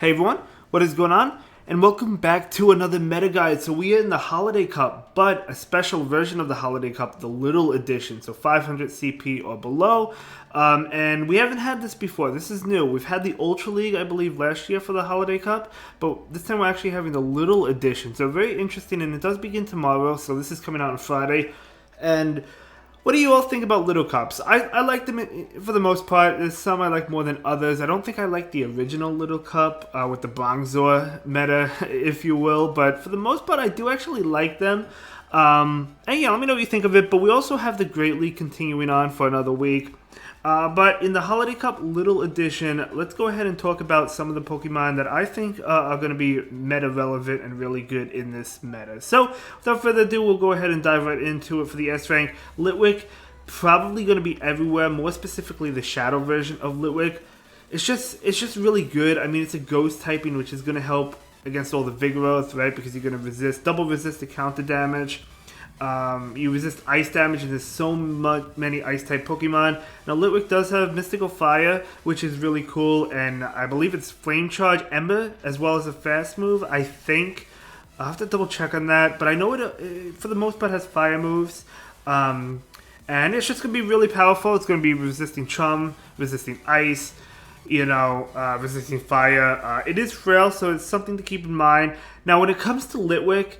Hey everyone, what is going on? And welcome back to another meta guide. So we are in the Holiday Cup, but a special version of the Holiday Cup, the Little Edition, so 500 CP or below. And we haven't had this before. This is new. We've had the Ultra League, I believe, last year for the Holiday Cup, but this time we're actually having the Little Edition. So very interesting, and it does begin tomorrow. So this is coming out on Friday, and what do you all think about Little Cups? I like them for the most part. There's some I like more than others. I don't think I like the original Little Cup with the Bronzor meta, if you will. But for the most part, I do actually like them. And yeah, let me know what you think of it. But we also have the Great League continuing on for another week. But in the Holiday Cup Little Edition, let's go ahead and talk about some of the Pokemon that I think are going to be meta relevant and really good in this meta. So, without further ado, we'll go ahead and dive right into it for the S rank. Litwick, probably going to be everywhere, more specifically the Shadow version of Litwick. It's just really good. I mean, it's a ghost typing, which is going to help against all the Vigoroth, right? Because you're going to double resist the counter damage. You resist ice damage, and there's so many ice-type Pokemon. Now, Litwick does have Mystical Fire, which is really cool, and I believe it's Flame Charge, Ember, as well as a Fast Move, I think. I'll have to double-check on that, but I know it, for the most part, has Fire moves. And it's just going to be really powerful. It's going to be resisting Chum, resisting Ice, resisting Fire. It is frail, so it's something to keep in mind. Now, when it comes to Litwick,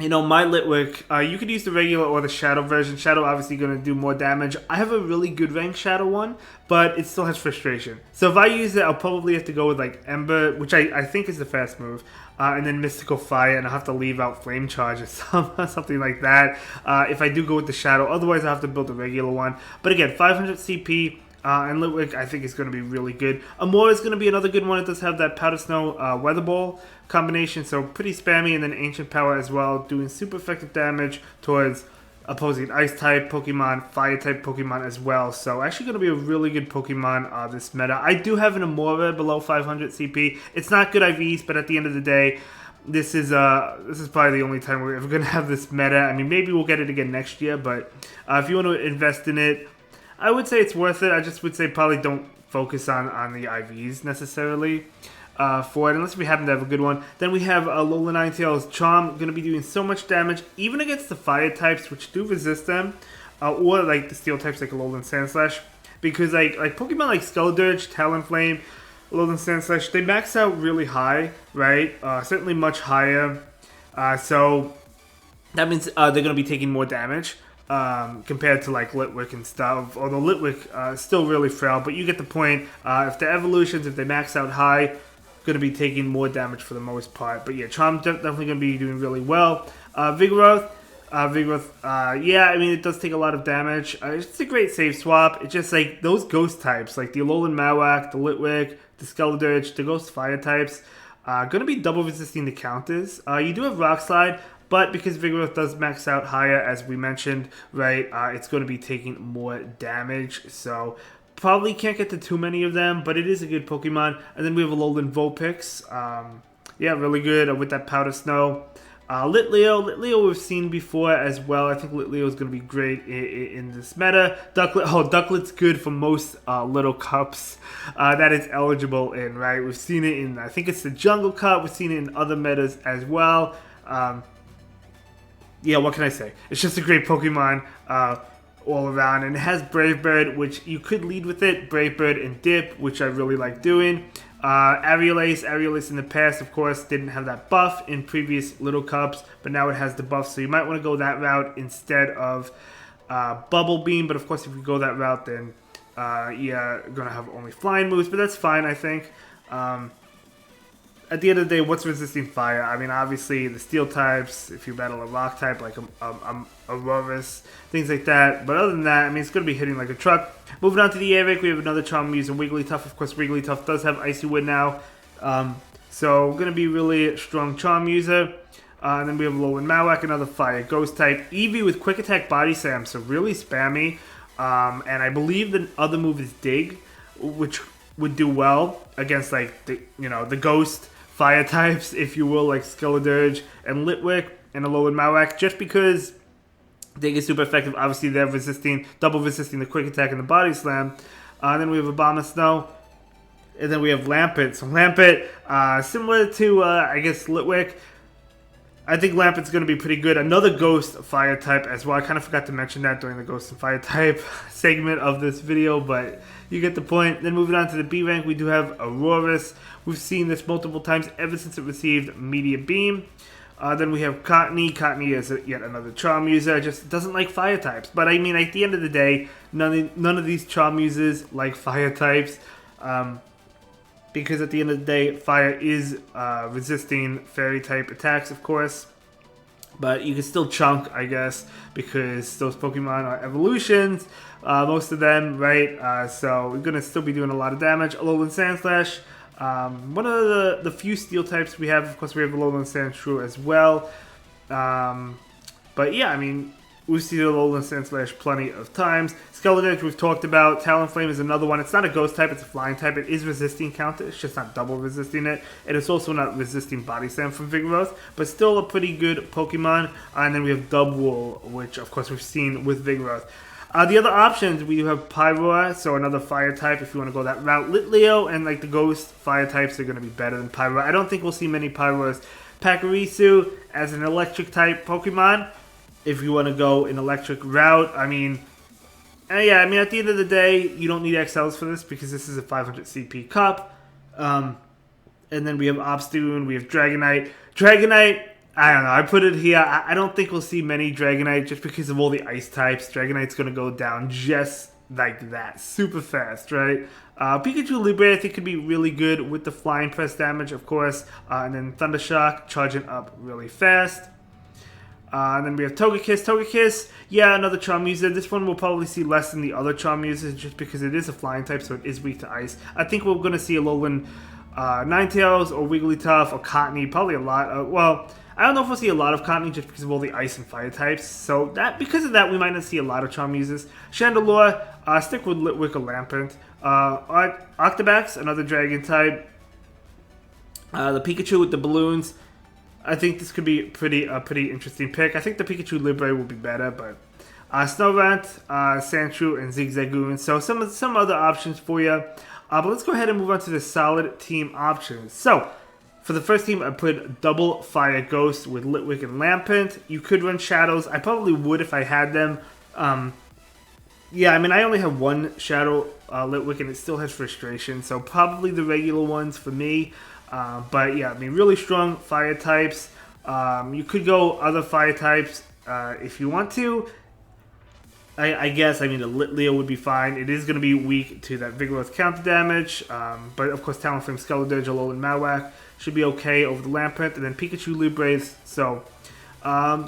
my Litwick, you could use the regular or the Shadow version. Shadow obviously going to do more damage. I have a really good rank Shadow one, but it still has Frustration. So if I use it, I'll probably have to go with like Ember, which I think is the fast move, and then Mystical Fire, and I'll have to leave out Flame Charge or something like that if I do go with the Shadow. Otherwise, I'll have to build a regular one. But again, 500 CP. And Litwick, I think, is going to be really good. Amora is going to be another good one. It does have that Powder Snow Weather Ball combination, so pretty spammy. And then Ancient Power as well, doing super effective damage towards opposing Ice-type Pokemon, Fire-type Pokemon as well. So actually going to be a really good Pokemon this meta. I do have an Amora below 500 CP. It's not good IVs, but at the end of the day, this is probably the only time we're ever going to have this meta. I mean, maybe we'll get it again next year, but if you want to invest in it, I would say it's worth it. I just would say probably don't focus on the IVs necessarily for it, unless we happen to have a good one. Then we have Alolan Ninetales Charm, going to be doing so much damage, even against the Fire types, which do resist them, or like the Steel types like Alolan Sandslash, because like Pokemon like Skeldurge, Talonflame, Alolan Sandslash, they max out really high, right? Certainly much higher. So that means they're going to be taking more damage. Compared to like Litwick and stuff, although Litwick is still really frail, but you get the point. If the evolutions, if they max out high, going to be taking more damage for the most part. But yeah, Charm definitely going to be doing really well. Vigoroth, yeah, I mean, it does take a lot of damage. It's a great save swap. It's just like those ghost types, like the Alolan Marowak, the Litwick, the Skeldurge, the Ghost Fire types, going to be double resisting the counters. You do have Rock Slide, but because Vigoroth does max out higher, as we mentioned, right, it's going to be taking more damage. So probably can't get to too many of them, but it is a good Pokemon. And then we have Alolan Vulpix. Yeah, really good with that Powder Snow. Litleo we've seen before as well. I think Litleo is going to be great in this meta. Ducklet's good for most Little Cups that it's eligible in, right? We've seen it in, I think it's the Jungle Cup. We've seen it in other metas as well. Yeah, what can I say? It's just a great Pokemon all around. And it has Brave Bird, which you could lead with it. Brave Bird and Dip, which I really like doing. Aerialace in the past, of course, didn't have that buff in previous Little Cups, but now it has the buff. So you might want to go that route instead of Bubble Beam. But of course, if you go that route, then you're going to have only flying moves. But that's fine, I think. At the end of the day, what's resisting fire? I mean, obviously, the steel types, if you battle a rock type like a Aurorus, things like that. But other than that, I mean, it's going to be hitting like a truck. Moving on to the Airwick, we have another Charm user, Wigglytuff. Of course, Wigglytuff does have Icy Wind now. So, going to be really strong Charm user. And then we have Alolan Marowak, another Fire Ghost type. Eevee with Quick Attack Body Slam, so really spammy. And I believe the other move is Dig, which would do well against like the Ghost Fire types, if you will, like Skeldurge and Litwick and Alolan Marowak, just because they get super effective. Obviously, they're double resisting the Quick Attack and the Body Slam. Then we have Obama Snow. And then we have Lampent. So Lampent, similar to, I guess, Litwick. I think Lampent's going to be pretty good. Another Ghost Fire type as well. I kind of forgot to mention that during the Ghost and Fire type segment of this video, but you get the point. Then moving on to the B rank, we do have Aurorus. We've seen this multiple times ever since it received Meteor Beam. Then we have Cottony. Cottony is yet another Charm user. Just doesn't like Fire types. But I mean, at the end of the day, none of these Charm users like Fire types. Because at the end of the day, Fire is resisting Fairy type attacks, of course. But you can still chunk, I guess, because those Pokemon are evolutions, most of them, right? So we're going to still be doing a lot of damage. Alolan Sandslash, one of the few Steel types we have. Of course, we have Alolan Sandshrew as well. But yeah, I mean, we've seen Alolan Sandslash plenty of times. Skeleton, we've talked about. Talonflame is another one. It's not a ghost type, it's a flying type. It is resisting counter, it's just not double resisting it. And it's also not resisting Body Slam from Vigoroth, but still a pretty good Pokemon. And then we have Dubwool, which of course we've seen with Vigoroth. The other options, we have Pyroar, so another fire type if you want to go that route. Litleo and like the ghost fire types are going to be better than Pyroar. I don't think we'll see many Pyroars. Pachirisu as an electric type Pokemon, if you want to go an electric route. I mean, yeah, I mean, at the end of the day, you don't need XLs for this because this is a 500 CP cup. And then we have Obstagoon, we have Dragonite. Dragonite, I don't know, I put it here. I don't think we'll see many Dragonite just because of all the ice types. Dragonite's going to go down just like that, super fast, right? Pikachu Libre, I think, could be really good with the flying press damage, of course. And then Thundershock, charging up really fast. And then we have Togekiss. Togekiss, yeah, another Charm user. This one will probably see less than the other Charm users just because it is a flying type, so it is weak to ice. I think we're going to see a Alolan Ninetales or Wigglytuff or Cottony, probably a lot. Well, I don't know if we'll see a lot of Cottony just because of all the ice and fire types. So that because of that, we might not see a lot of Charm users. Chandelure, stick with Litwick or Lampent. Octobax, another Dragon type. The Pikachu with the balloons. I think this could be a pretty interesting pick. I think the Pikachu Libre will be better, but Snorunt, Sandshrew, and Zigzagoon. So some other options for you. But let's go ahead and move on to the solid team options. So for the first team, I put double Fire Ghost with Litwick and Lampent. You could run Shadows. I probably would if I had them. Yeah, I mean, I only have one Shadow Litwick, and it still has Frustration. So probably the regular ones for me. But yeah, I mean, really strong fire types. You could go other fire types if you want to. I guess, I mean, the Litleo would be fine. It is going to be weak to that Vigoroth counter damage. But of course, Talonflame, Skeledirge, Alolan Marowak should be okay over the Lampent. And then Pikachu Libres. So,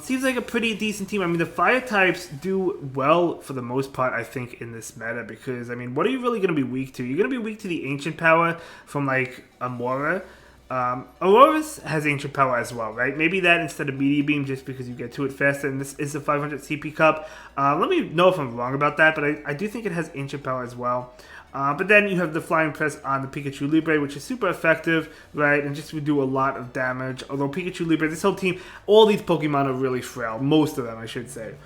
seems like a pretty decent team. I mean, the fire types do well for the most part, I think, in this meta. Because, I mean, what are you really going to be weak to? You're going to be weak to the Ancient Power from, like, Amora. Aurorus has Ancient Power as well, right? Maybe that instead of Meteor Beam just because you get to it faster, and this is a 500 CP cup. Let me know if I'm wrong about that, but I do think it has Ancient Power as well. But then you have the Flying Press on the Pikachu Libre, which is super effective, right? And just would do a lot of damage. Although Pikachu Libre, this whole team, all these Pokemon are really frail. Most of them, I should say.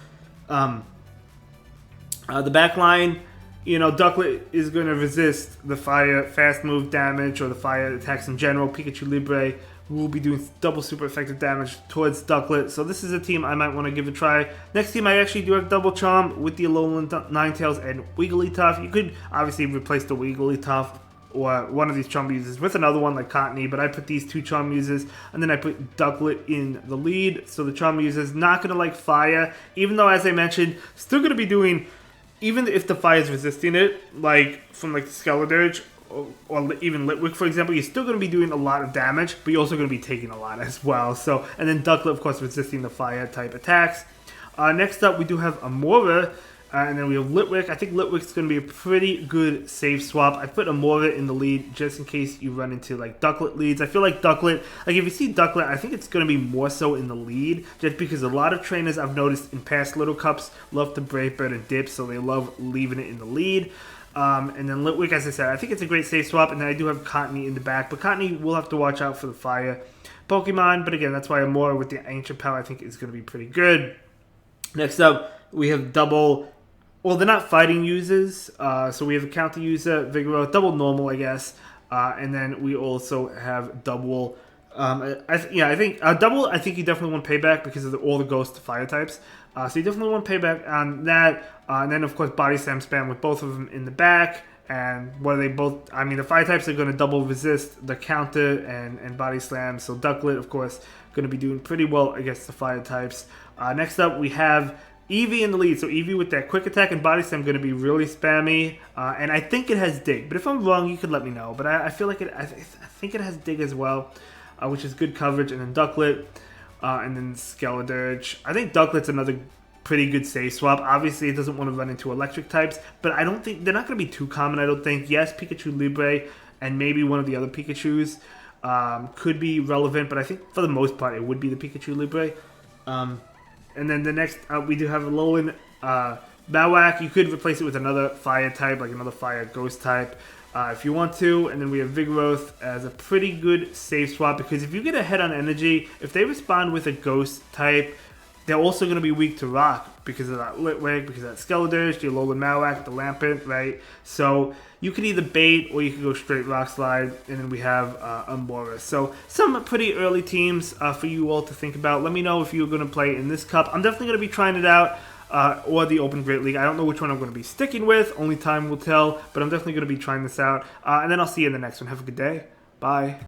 The back line, you know, Ducklet is going to resist the fire fast move damage or the fire attacks in general. Pikachu Libre will be doing double super effective damage towards Ducklet. So this is a team I might want to give a try. Next team, I actually do have Double Charm with the Alolan Ninetales and Wigglytuff. You could obviously replace the Wigglytuff or one of these Charm users with another one like Cottony, but I put these two Charm users, and then I put Ducklet in the lead. So the Charm users not going to like fire, even though, as I mentioned, still going to be doing, even if the fire is resisting it, like from like the Skeledirge or even Litwick, for example, you're still going to be doing a lot of damage, but you're also going to be taking a lot as well. So, and then Ducklet, of course, resisting the fire type attacks. Next up, we do have Amora, and then we have Litwick. I think Litwick's going to be a pretty good safe swap. I put Amora in the lead just in case you run into like Ducklet leads. I feel like Ducklet, like if you see Ducklet, I think it's going to be more so in the lead, just because a lot of trainers I've noticed in past Little Cups love to Brave Bird and Dip, so they love leaving it in the lead. And then Litwick, as I said, I think it's a great safe swap, and then I do have Cottony in the back, but Cottony will have to watch out for the fire Pokemon, but again, that's why Amora with the Ancient Power I think is going to be pretty good. Next up, we have double, well, they're not fighting users, so we have a counter user, Vigoroth, double normal, I guess. And then we also have double. I think double. I think you definitely want payback because of all the ghost fire types. So you definitely want payback on that. And then of course body slam spam with both of them in the back. And what are they both? I mean, the fire types are going to double resist the counter and body slam. So Ducklet, of course, going to be doing pretty well against the fire types. Next up, we have Eevee in the lead. So Eevee with that quick attack and body slam going to be really spammy. And I think it has dig. But if I'm wrong, you could let me know. But I feel like I think it has dig as well, which is good coverage. And then Ducklet, and then Skeledirge. I think Ducklet's another pretty good save swap. Obviously, it doesn't want to run into electric types, but I don't think they're not going to be too common. I don't think. Yes, Pikachu Libre and maybe one of the other Pikachus could be relevant, but I think for the most part it would be the Pikachu Libre. And then the next we do have Alolan Mawak. You could replace it with another fire type, like another fire ghost type, if you want to. And then we have Vigoroth as a pretty good save swap because if you get a head on energy, if they respond with a ghost type, they're also going to be weak to rock because of that Litwick, because of that Skeledirge, the Alolan Mawak, the Lampent, right? So you could either bait or you could go straight Rock Slide, and then we have Amoris. So some pretty early teams for you all to think about. Let me know if you're going to play in this cup. I'm definitely going to be trying it out, or the Open Great League. I don't know which one I'm going to be sticking with. Only time will tell, but I'm definitely going to be trying this out. And then I'll see you in the next one. Have a good day. Bye.